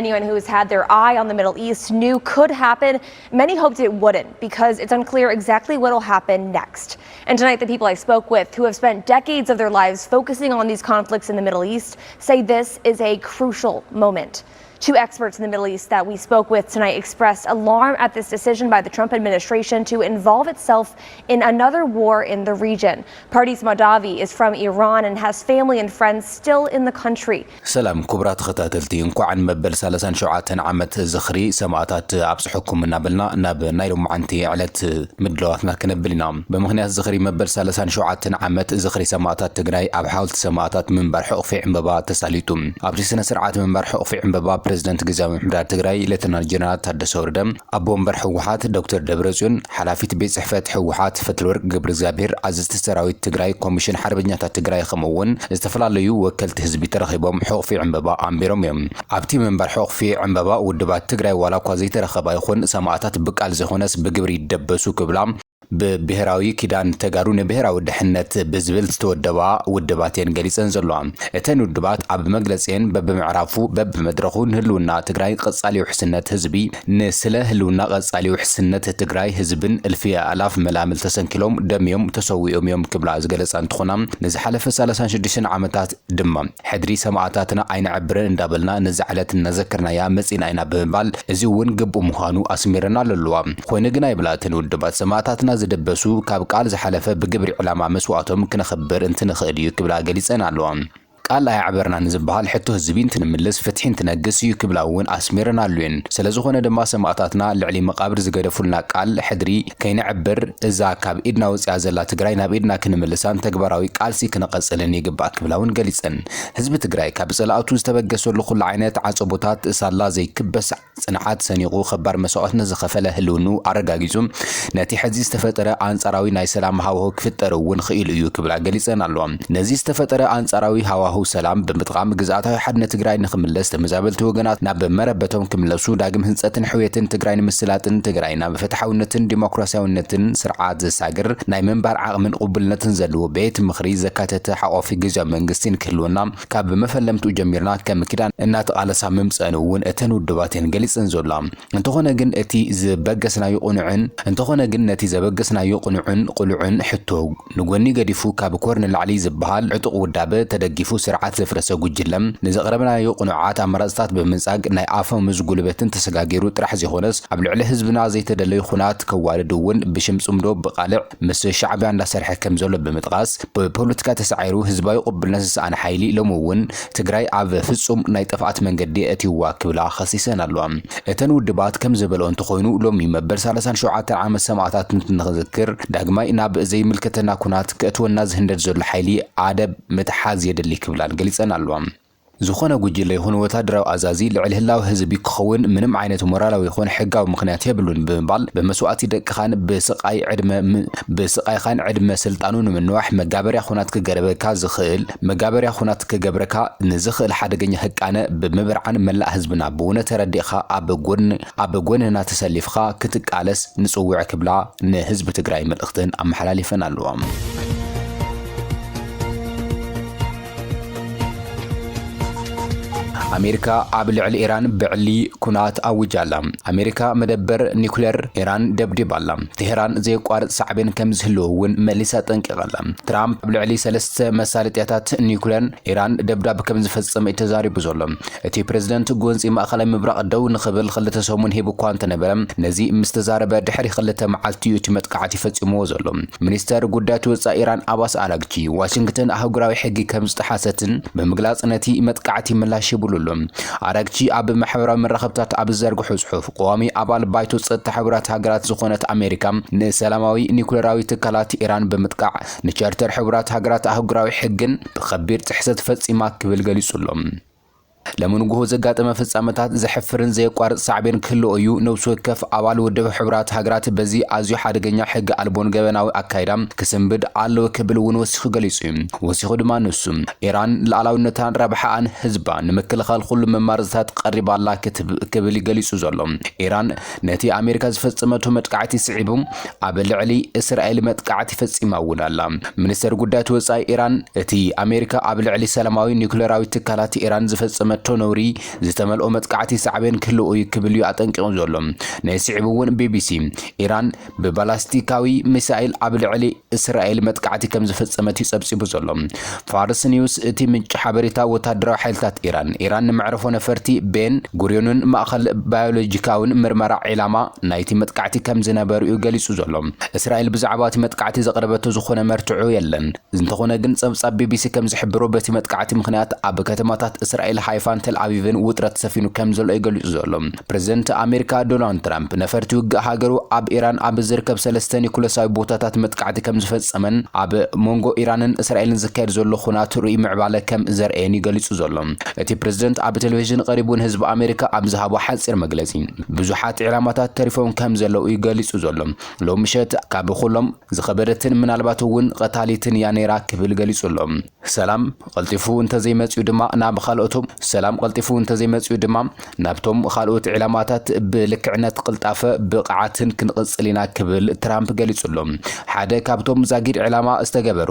Anyone who has had their eye on the Middle East knew could happen. Many hoped it wouldn't because it's unclear exactly what will happen next. And tonight, the people I spoke with who have spent decades of their lives focusing on these conflicts in the Middle East say this is a crucial moment. Two experts in the Middle East that we spoke with tonight expressed alarm at this decision by the Trump administration to involve itself in another war in the region. Pardis Mahdavi is from Iran and has family and friends still in the country. سلام كبرات ختاتلتي እንኳን መበል 37 ዓመት ዝኽሪ ሰማዕታት ኣብጽሕኩም እናበልና ናብ ናይሎም ማዓንቲ ዕለት ምድለዋትና ከነብልና በምኽንያት ዝኽሪ መበል 37 ዓመት ዝኽሪ ሰማዕታት ትግራይ ኣብ ሓወልቲ ሰማዕታት ምንባር ሕቑፊ ዕምበባ ተሳሊጡ ኣብቲ ስነ ስርዓት ምንባር ሕቑፊ ዕምበባ ፕሬዝዳንት ግዛዊ ምሕዳር ትግራይ ሌተናል ጀነራል ታደሰ ወረደ ኣቦ ወንበር ሕወሓት ዶክተር ደብረጽዮን ሓላፊት ቤት ጽሕፈት ሕወሓት ፈትለወርቅ ገብረ እግዚአብሔር ኣዘዝቲ ሰራዊት ትግራይ ኮሚሽን ሓርበኛታት ትግራይ ከምኡውን ዝተፈላለዩ ወከልቲ ህዝቢ ተረኺቦም ሕቑፊ ዕምበባ ኣንቢሮም እዮም ኣብቲ መንበር ሕቑፊ ዕምበባ ውድባት ትግራይ ዋላ እኳ ዘይተረኸባ ይኹን ሰማዕታት ብቃል ዘይኾነስ ብግብሪ ይደበሱ ክብላ ብብሔራዊ ኪዳን ተጋሩ ንብሔራዊ ድሕነት ብዝብል ዝተወደባ ውድባትን ገሊፀን ዘለዋ እተን ውድባት ኣብ መግለጽን በብምዕራፉ በብመድረኹ ህልውና ትግራይ ቀጻሊ ውሕስነት ህዝቢ ንስለ ህልውና ቀጻሊ ውሕስነት ትግራይ ህዝብን እልፊ ኣላፍ መላምል ተሰንኪሎም ደምዮም ተሰዊኦም እዮም ክብላ ዝገለጸ እንትኾና ንዝሓለፈ 36 ዓመታት ድማ ሕድሪ ሰማዕታትና ኣይንዕብረን እንዳበልና ንዝዕለት ነዘክርናያ መጺና ኢና ብምባል እዚ እውን ግቡእ ምዃኑ ኣስሚረና ኣለዋ ኮይኑ ግን ኣይብላትን ውድባት ሰማዕታትና ዝደበሱ ካብ ቃል ዝሓለፈ ብግብሪ ዕላማ መስዋዕቶም ክነኽብር እንትንኽእል እዩ ክብላ ገሊፀን ኣለዋ ቃል ኣይዕበርና ንዝበሃል ሕቶ ህዝቢ እንትንምልስ ፍትሒን ትነግስ እዩ ክብላውን ኣስሚረን ኣሉን ስለዝኾነ ድማ ሰማዕታትና ልዕሊ መቃብር ዝገደፉልና ቃል ሕድሪ ከይንዕብር እዛ ካብ ኢድና ወፅያ ዘላ ትግራይ ናብ ኢድና ክንምልሳን ተግባራዊ ቃልሲ ክነቐጽልን ይግባእ ክብላውን ገሊፀን ህዝቢ ትግራይ ካብ ጸላእቱ ዝተበገሰሉ ኩሉ ዓይነት ዓጸቦታት እሳላ ዘይክበስ ጽንዓት ሰኒቑ ኸባር መስዋዕትነት ዝኸፈለ ህልውኑ ኣረጋጊጹ ነቲ ሕዚ ዝተፈጠረ አንጻራዊ ናይ ሰላም ሃዋህው ክፍጠር እውን ክኢሉ እዩ ክብላ ገሊፀን ኣለዋ ነዚ ዝተፈጠረ አንጻራዊ ሃዋህው ሰላም ብምጥቃም ግዛታዊ ሓድነት ትግራይ ንኽምለስ ተመዛበልቲ ወገናት ናብ መረበቶም ክምለሱ ዳግም ህንጸትን ሕውየትን ትግራይ ንምስላጥን ትግራይ ናብ ፍትሓውነትን ዲሞክራሲያውነትን ስርዓት ዘሳግር ናይ መንባር ዓቕምን ቅቡልነትን ዘለዎ ቤት ምኽሪ ዘካተተ ሓቆፊ ግዝያዊ መንግስትን ክህልወና ካብ መፈለምቱ ጀሚርና ከም ኪዳን እናተቃለሳ ምምፀን እውን እተን ውድባትን ገሊፀን ዘላ እንተኾነ ግን እቲ ዝበገስናዮ ቁኑዕን ሕቶ ንጎኒ ገዲፉ ካብ ኮርን ላዕሊ ዝበሃል ዕጡቕ ውዳበ ተደጊፉ ስርዓት ዘፍረሰ ጉጅለም ንዘቕረብናዮ ቁኑዓት ኣመራጽታት ብምንጻግ ናይ ኣፈም ምዝጉልበትን ተሰጋጊሩ ጥራሕ ዘይኾነስ ኣብ ልዕሊ ህዝብና ዘይተደለዩ ኩናት ከዋልድ እውን ብሽምጽምዶ ብቃልዕ ምስ ሻዕብያ እንዳሰርሐ ከም ዘሎ ብምጥቃስ ብፖለቲካ ተሳዒሩ ህዝባዊ ቅቡልነት ዝሰኣነ ሓይሊ ሎም እውን ትግራይ ኣብ ፍጹም ናይ ጥፍኣት መንገዲ እትይዋ ክብላ ኸሲሰን ኣለዋ እተን ውድባት ከም ዝበልኦ እንተኾይኑ ሎሚ መበል 37 ዓመት ሰማዕታት ንኽዝክር ዳግማይ ናብ ዘይምልከተና ኩናት ክእትወና ዝህንደድ ዘሎ ሓይሊ ኣደብ ምትሓዝ የድሊ ክብላ ገሊፀን ኣለዋ ዝኾነ ጉጅለ ይኹን ወታደራዊ ኣዛዚ ልዕሊ ህላዊ ህዝቢ ክኸውን ምንም ዓይነት ሞራላዊ ይኹን ሕጋዊ ምኽንያት የብሉን ብምባል በመስዋዕቲ ደቅኻን ብስቃይኻን ዕድመ ስልጣኑ ንምንዋሕ መጋበርያ ኩናት ክገብረካ ንዝኽእል ሓደገኛ ህቃነ ብምብርዓን መላእ ህዝብና ብእውነት ተረዲእኻ ኣብ ጎንና ተሰሊፍኻ ክትቃለስ ንጽውዕ ክብላ ንህዝቢ ትግራይ መልእኽትን ኣመሓላሊፈን ኣለዋ ኣሜሪካ ኣብ ልዕሊ ኢራን ብዕሊ ኩናት ኣውጃላ ኣሜሪካ መደበር ኒኩሌር ኢራን ደብዲባላ ቴሄራን ዘይቋርጽ ሳዕቤን ከም ዝህልውን መሊሳ ጠንቂቓላ ትራምፕ ኣብ ልዕሊ 3 መሳለጥያታት ኒኩሌር ኢራን ደብዳብ ከም ዝፈጸመ ተዛሪቡ ዘሎ እቲ ፕሬዝዳንት ጎንፂ ማእኸላይ ምብራቕ ደው ንኽብል ክልተ ሰሙን ሂቡ እኳ እንተነበረ ነዚ ምስ ተዛረበ ድሕሪ ክልተ መዓልቲ እቲ መጥቃዕቲ ፈጺምዎ ዘሎ ሚኒስተር ጉዳያት ወጻኢ ኢራን ኣባስ ኣራግቺ ዋሽንግተን ኣህጉራዊ ሕጊ ከም ዝጠሓሰትን ብምግላጽ ነቲ መጥቃዕቲ ምላሽ ይብሉ ኣራግቺ ኣብ ማሕበራዊ መራኸብታት ኣብ ዘርግሑ ጽሑፍ ቋሚ ኣባል ባይቶ ጸጥታ ሕብራት ሃገራት ዝኾነት ኣሜሪካ ንሰላማዊ ኒኩሌራዊ ትካላት ኢራን ብምጥቃዕ ንቻርተር ሕብራት ሃገራት ኣህጉራዊ ሕግን ብኸቢድ ጥሕሰት ፈጺማ ክብል ገሊጹሎም ለምንጉሆ ዘጋጠመ ፍጻመታት ዘሕፍርን ዘይቋርጽ ሳዕቤን ክህልዎ እዩ ነብሱ ወከፍ ኣባል ውድብ ሕብራት ሃገራት በዚ ኣዝዩ ሓደገኛ ሕጊ ኣልቦን ገበናዊ ኣካይዳ ክስንብድ ኣለዎ ክብል እውን ወሲኹ ገሊጹ ወሲኹ ድማ ንሱ ኢራን ሉዓላውነታን ረብሓን ህዝባ ንምክልኻል ኩሉ መማርዝታት ቀሪባላ ክብል ገሊጹ ዘሎ ኢራን ነቲ ኣሜሪካ ዝፈጸመቶ መጥቃዕቲ ስዒቡ ኣብ ልዕሊ እስራኤል መጥቃዕቲ ፈጺማ እውን ኣላ ሚኒስተር ጉዳያት ወጻኢ ኢራን እቲ ኣሜሪካ ኣብ ልዕሊ ሰላማዊ ኒኩሌራዊ ትካላት ኢራን ዝፈጸመ ዝፈጸመቶ ነውሪ ዝተመልኦ መጥቃዕቲ ሳዕቤን ክህልኡ ይክብል እዩ ኣጠንቂቑ ዘሎ ናይ ስዒብ እውን ቢቢሲ ኢራን ብባላስቲካዊ ሚሳኤል ኣብ ልዕሊ እስራኤል መጥቃዕቲ ከም ዝፈጸመት ይጸብጺቡ ዘሎ ፋርስ ኒውስ እቲ ምንጭ ሓበሬታ ወታደራዊ ሓይልታት ኢራን ንመዕረፎ ነፈርቲ ቤን ጉሪዮንን ማእኸል ባዮሎጂካውን ምርመራ ዒላማ ናይቲ መጥቃዕቲ ከም ዝነበሩ እዩ ገሊጹ ዘሎ እስራኤል ብዛዕባ እቲ መጥቃዕቲ ዘቕረበቶ ዝኾነ መርትዑ የለን እንተኾነ ግን ጸብጻብ ቢቢሲ ከም ዝሕብሮ በቲ መጥቃዕቲ ምኽንያት ኣብ ከተማታት እስራኤል ሃይፋን ቴል አቪቭን ውጥረት ሰፊኑ ከም ዘሎ ይገልጹ ዘሎ ፕሬዝደንት ኣሜሪካ ዶናልድ ትራምፕ ነፈርቲ ውግእ ሃገሩ ኣብ ኢራን ኣብ ዝርከብ 3 ኒኩለሳዊ ቦታታት መጥቃዕቲ ከም ዝፈጸመን ኣብ ሞንጎ ኢራንን እስራኤልን ዝካየድ ዘሎ ኩናት ርእይ ምዕባለ ከም ዘርኤን ይገልጹ ዘሎ እቲ ፕሬዝደንት ኣብ ቴሌቪዥን ቀሪቡን ህዝቢ ኣሜሪካ ኣብ ዝሃቦ ሓጺር መግለጺ ብዙሓት ዕላማታት ተሪፎም ከም ዘለው ይገልጹ ዘሎ ሎሚ ምሸት ካብ ኩሎም ዝኸበደትን ምናልባት እውን ቀታሊትን ያ ነይራ ክብል ገሊጹ ኣሎ ሰላም ቀልጢፉ እንተዘይመጽኡ ድማ ናብቶም ካልኦት ዕላማታት ብልክዕነት ቅልጣፈ ብቕዓትን ክንቅጽል ኢና ክብል ትራምፕ ገሊጹሎም ሓደ ካብቶም ዛጊድ ዕላማ ዝተገበሩ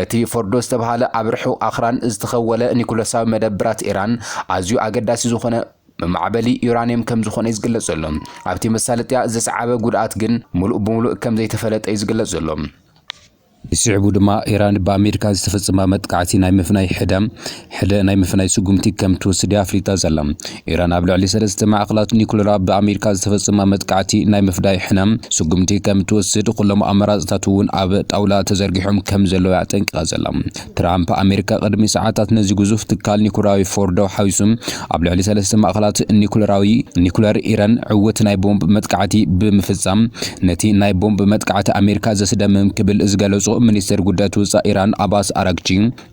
እቲ ፎርዶ ዝተባሃለ ኣብ ርሑቕ ኣኽራን ዝተኸወለ ኒኩለሳዊ መደብራት ኢራን ኣዝዩ አገዳሲ ዝኾነ ማዕበሊ ዩራኒየም ከም ዝኾነ ይዝገለጽ ዘሎ ኣብቲ መሳለጥያ ዘስዓበ ጉድኣት ግን ሙሉእ ብሙሉእ ከም ዘይተፈለጠ ይዝገለጽ ዘሎ ስዕቡ ድማ ኢራን በአሜሪካ ዝተፈጸመ መጥቃዕቲ ናይ ምፍናይ ሕደ ናይ ምፍናይ ስጉምቲ ከም ትወስድ ኣፍሊጣ ዘላ ኢራን ኣብ ልዕሊ 3 ማዕከላት ኒኩለራ በአሜሪካ ዝተፈጸመ መጥቃዕቲ ናይ ምፍዳይ ሕነም ስጉምቲ ከም ትወስድ ኩሎም ኣመራጽታት እውን ኣብ ጣውላ ተዘርጊሖም ከም ዘለዎ ያጠንቅቃ ዘላ ትራምፕ ኣሜሪካ ቅድሚ ሰዓታት ነዚ ግዙፍ ትካል ኒኩለራዊ ፎርዶ ሓዊሱም ኣብ ልዕሊ 3 ማዕከላት ኒኩለር ኢራን ዕውት ናይ ቦምብ መጥቃዕቲ ብምፍጻም ነቲ ናይ ቦምብ መጥቃዕቲ ኣሜሪካ ዘስደምም ክብል ዝገለጹ ሚኒስትር ጉዳያት ወጻኢ ኢራን አባስ አራግቺ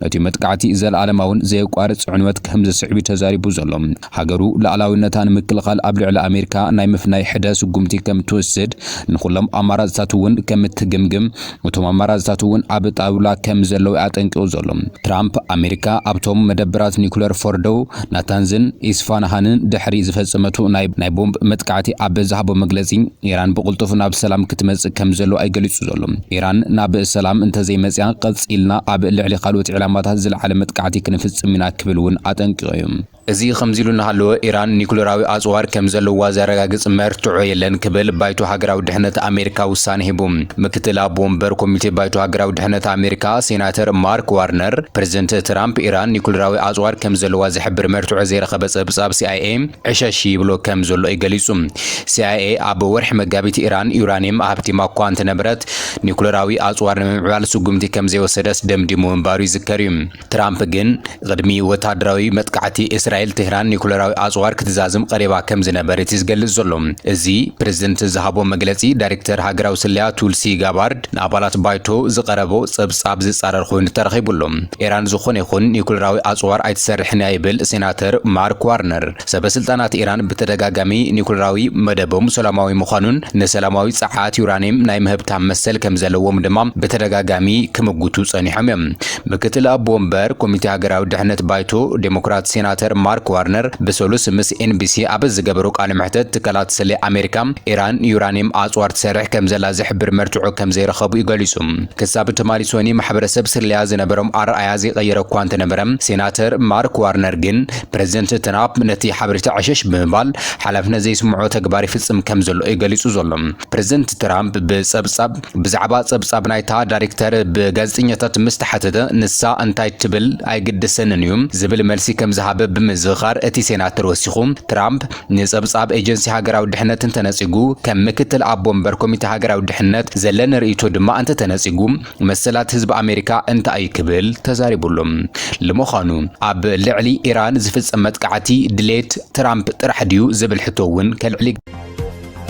እቲ መጥቃዕቲ ዘለዓለማውን ዘየቋርጽ ዕንወት ከም ዘስዕብ ተዛሪቡ ዘሎ ሃገሩ ላዕላውነታን ምክልኻል ኣብ ልዕሊ ኣሜሪካ ናይ ምፍናይ ሕደ ስጉምቲ ከም ትወስድ ንኹሎም ኣማራጽታት እውን ከም ትግምግም እቶም ኣማራጽታት እውን ኣብ ጣውላ ከም ዘለው ያጠንቅቁ ዘሎ ትራምፕ ኣሜሪካ ኣብቶም መደብራት ኒኩለር ፎርዶ ናታንዝን ኢስፋንሃንን ድሕሪ ዝፈጸመቱ ናይ ቦምብ መጥቃዕቲ ኣብ ዝሃቦ መግለጺ ኢራን ብቁልጡፍ ናብ ሰላም ክትመጽእ ከም ዘለው ኣይገሊጹ ዘሎ ኢራን ናብ ሰላም እንተዘይመጽያ ቀጽኢልና ኣብ ልዕሊ ካልኦት ዕላማታት ዝለዓለ መጥቃዕቲ ክንፍጽም ኢና ክብል እውን ኣጠንቂቖም እዚ ከምዚሉ እናሃለወ ኢራን ኒኩለራዊ ኣጽዋር ከም ዘለዋ ዘረጋግጽ መርትዑ የለን ክብል ባይቶ ሃገራዊ ድሕነት ኣሜሪካ ውሳነ ሂቡ ምክትል ኣቦ ወንበር ኮሚቴ ባይቶ ሃገራዊ ድሕነት ኣሜሪካ ሴናተር ማርክ ዋርነር ፕሬዝደንት ትራምፕ ኢራን ኒኩለራዊ ኣጽዋር ከም ዘለዋ ዝሕብር መርትዑ ዘይረኸበ ጸብጻብ CIA ዕሸሽ ይብሎ ከም ዘሎ ይገሊጹ CIA ኣብ ወርሒ መጋቢት ኢራን ዩራኒየም ኣብቲ ማኳ እንትነበረት ኒኩለራዊ ኣጽዋር ንምዕባል ስጉምቲ ከም ዘይወሰደስ ደምዲሙ እምባሩ ይዝከር እዩ ትራምፕ ግን ቅድሚ ወታደራዊ መጥቃዕቲ እስራኤል ትህራን ኒኩለራዊ ኣጽዋር ክትዛዝም ቀሪባ ከም ዝነበረት ይዝገልጽ ዘሎ እዚ ፕሬዝደንት ዝሃቦ መግለጺ ዳይሬክተር ሃገራዊ ስልያ ቱልሲ ጋባርድ ንኣባላት ባይቶ ዝቀረቦ ጸብጻብ ዝጻረር ኮይኑ ተረኺቡሎ ኢራን ዝኾነ ይኹን ኒኩለራዊ ኣጽዋር ኣይትሰርሕን ይብል ሴናተር ማርክ ዋርነር ሰበስልጣናት ኢራን በተደጋጋሚ ኒኩለራዊ መደቦም ሰላማዊ ምዃኑን ንሰላማዊ ጸዓት ዩራኒየም ናይ ምህብታ መሰል ከም ዘለዎም ድማ በተደጋጋሚ ክምጉቱ ጸኒሖም እዮም ምክትል ኣቦ ወንበር ኮሚቴ ሃገራዊ ድሕነት ባይቶ ዴሞክራት ሴናተር ማርክ ዋርነር በሶሉስ ምስ NBC ኣብ ዝገበሩ ቃለ መሕተት ትካላት ስለ አሜሪካ ኢራን ዩራኒየም ኣጽዋር ትሰርሕ ከም ዘላ ዝሕብር መርትዑ ከም ዘይረኸቡ ይገልጹ ክሳብ ተማሊሶኒ ማሕበረሰብ ስልያ ዝነበሮም ኣርኣያ ዘይቀየረ እኳ እንተነበረም ሴናተር ማርክ ዋርነር ግን ፕሬዝደንት ትራምፕ ነቲ ሓበሬታ ዕሸሽ ብምባል ሓላፍነት ዘይስምዖ ተግባር ይፍጽም ከም ዘሎ ይገልጹ ዘሎ ፕሬዝደንት ትራምፕ ብዛዕባ ጸብጻብ ናይታ ዳይሬክተር ብጋዜጠኛታት ምስተሓተተ ንሳ እንታይ ትብል ኣይግድሰንን እዩ ዝብል መልሲ ከም ዝሃበ ብምዝኻር እቲ ሴናተር ወሲኹ ትራምፕ ንጸብጻብ ኤጀንሲ ሃገራዊ ድሕነት እንተነጺጉ ከም ምክትል ኣቦ ወንበር ኮሚቴ ሃገራዊ ድሕነት ዘለን ርእይቶ ድማ እንተነጺጉ መሰላት ህዝቢ ኣሜሪካ እንታይ ክብል ተዛሪቡሎም ለምዃኑ ኣብ ልዕሊ ኢራን ዝፍጸም መጥቃዕቲ ድሌት ትራምፕ ጥራሕ ድዩ ዝብል ሕቶ እውን ከልዕሊ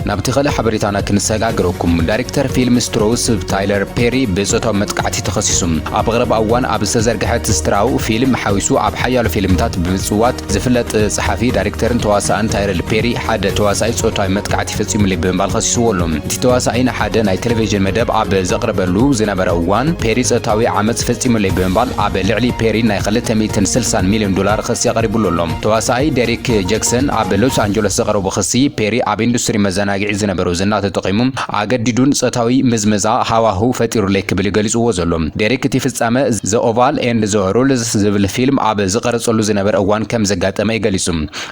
ናብቲ ኸለ ሓበሬታና ክንሰጋግረኩም ዳይሬክተር ፊልም ስትሮውስ ታይለር ፔሪ ብጾታዊ መጥቃዕቲ ተኸሲሱ ኣብ ቀረባ እዋን ኣብ ዝተዘርግሐት ስትራው ፊልም ሓዊሱ ኣብ ሓያሎ ፊልምታት ብምጽዋት ዝፍለጥ ጸሓፊ ዳይሬክተርን ተዋሳእን ታይለር ፔሪ ሓደ ተዋሳኢ ጾታዊ መጥቃዕቲ ፈጺሙሉ ብምባል ኸሲስዎሎ እቲ ተዋሳኢ ሓደ ናይ ቴሌቪዥን መደብ ኣብ ዘቕረበሉ ዝነበረ እዋን ፔሪ ጾታዊ ዓመጽ ፈጺሙሉ ብምባል ኣብ ልዕሊ ፔሪ ናይ $260 ሚልዮን ክሲ ኣቕሪቡሎም ተዋሳኢ ዴሪክ ጃክሰን ኣብ ሎስ አንጀለስ ዘቕረቡ ክሲ ፔሪ ኣብ ኢንዱስትሪ መዘናግዒ መዘናግዒ ዝነበሩ ዝና ተጠቂሙ ኣገዲዱን ጾታዊ ምዝመዛ ሃዋህው ፈጢሩለይ ክብል ገሊጽዎ ዘሎ ዴሪክ እቲ ፍጻመ ዘ ኦቫል ኤንድ ዘ ሩልስ ዝብል ፊልም ኣብ ዝቀረጸሉ ዝነበረ እዋን ከም ዘጋጠመ ይገሊጹ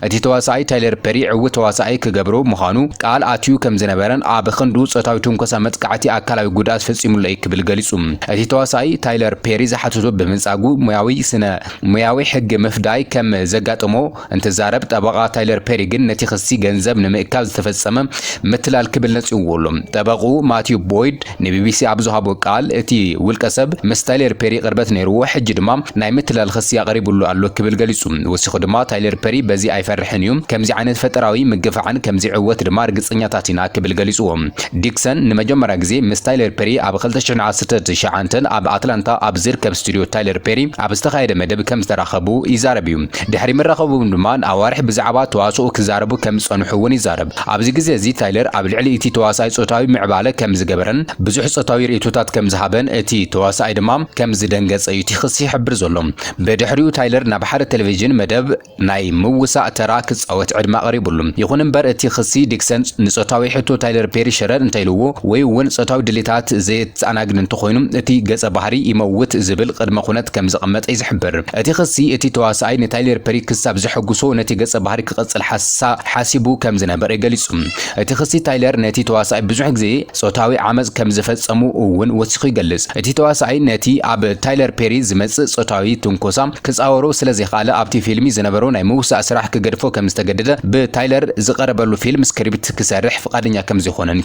እቲ ተዋሳኢ ታይለር ፐሪ ዕውት ተዋሳኢ ክገብሩ ምዃኑ ቃል ኣትዩ ከም ዝነበረን ኣብ ክንዱ ጾታዊ ትንኮሳ መጥቃዕቲ ኣካላዊ ጉድኣት ፈጺሙለይ ክብል ገሊጹ እቲ ተዋሳኢ ታይለር ፐሪ ዝሓተቶ ብምጻጉ ሙያዊ ሕጊ ምፍዳይ ከም ዘጋጠሞ እንትዛረብ ጠበቃ ታይለር ፐሪ ግን ነቲ ክሲ ገንዘብ ንምእካብ ዝተፈጸመ ምትላል ክብል ነጽውሎ ጠበቁ ማቲው ቦይድ ንቢቢሲ ኣብ ዝሃቦ ቃል እቲ ውልቀ ሰብ ምስ ታይለር ፐሪ ቅርበት ነይርዎ ሕጂ ድማ ናይ ምትላል ክሲ ኣቅሪቡሉ ኣሎ ክብል ገሊጹ ወሲኹ ድማ ታይለር ፐሪ በዚ ኣይፈርሕን እዩ ከምዚ ዓይነት ፈጠራዊ ምግፋዕን ከምዚ ዕወት ድማ ርግጽኛታት ኢና ክብል ገሊጹዎ ዲክሰን ንመጀመርያ ግዜ ምስ ታይለር ፐሪ ኣብ 2019 ኣብ ኣትላንታ ኣብ ዝርከብ ስቱድዮ ታይለር ፐሪ ኣብ ዝተኻየደ መደብ ከም ዝተራኸቡ ይዛረብ እዩ ድሕሪ ምራኸቦም ድማ ኣዋርሕ ብዛዕባ ተዋስኦ ክዛረቡ ከም ዝጸንሑ እውን ይዛረብ ኣብዚ ግዜ እዚ ታይለር ኣብ ልዕሊ እቲ ተዋሳኢ ጾታዊ ምዕባለ ከም ዝገበረን ብዙሕ ጾታዊ ርእቶታት ከም ዝሃበን እቲ ተዋሳኢ ድማ ከም ዝደንገጸ እዩ እቲ ክሲ ይሕብር ዘሎ ብድሕሪኡ ታይለር ናብ ሓደ ቴሌቪዥን መደብ ናይ ምውሳእ ተራ ክጻወት ዕድማ ቀሪቡሉ ይኹን እምበር እቲ ክሲ ዲክሰን ንጾታዊ ሕቶ ታይለር ፐሪ ሽረር እንተይልዎ ወይ እውን ጾታዊ ድሌታት ዘየተኣናግድ እንተኾይኑ እቲ ገጸ ባህሪ ይመውት ዝብል ቅድመ ኩነት ከም ዝቐመጠ ይዝሕብር እቲ ክሲ እቲ ተዋሳኢ ንታይለር ፐሪ ክሳብ ዝሐጉሶ ነቲ ገጸ ባህሪ ክቐጽል ሓሲቡ ከም ዝነበረ ይገሊጹ እቲ ክሲ ታይለር ነቲ ተዋሳኢ ብዙሕ ግዜ ጾታዊ ዓመጽ ከም ዝፈጸሙ እውን ወሲኹ ይገልጽ እቲ ተዋሳኢ ነቲ ኣብ ታይለር ፐሪ ዝመጽእ ጾታዊ ትንኮሳ ክጻወሮ ስለዘይኻለ ኣብቲ ፊልሚ ዝነበሮ ናይ ምውሳእ ስራሕ ክገድፎ ከም ዝተገደደ ብታይለር ዝቀረበሉ ፊልም ስክሪፕት ክሰርሕ ፍቃደኛ ከም ዝኾነን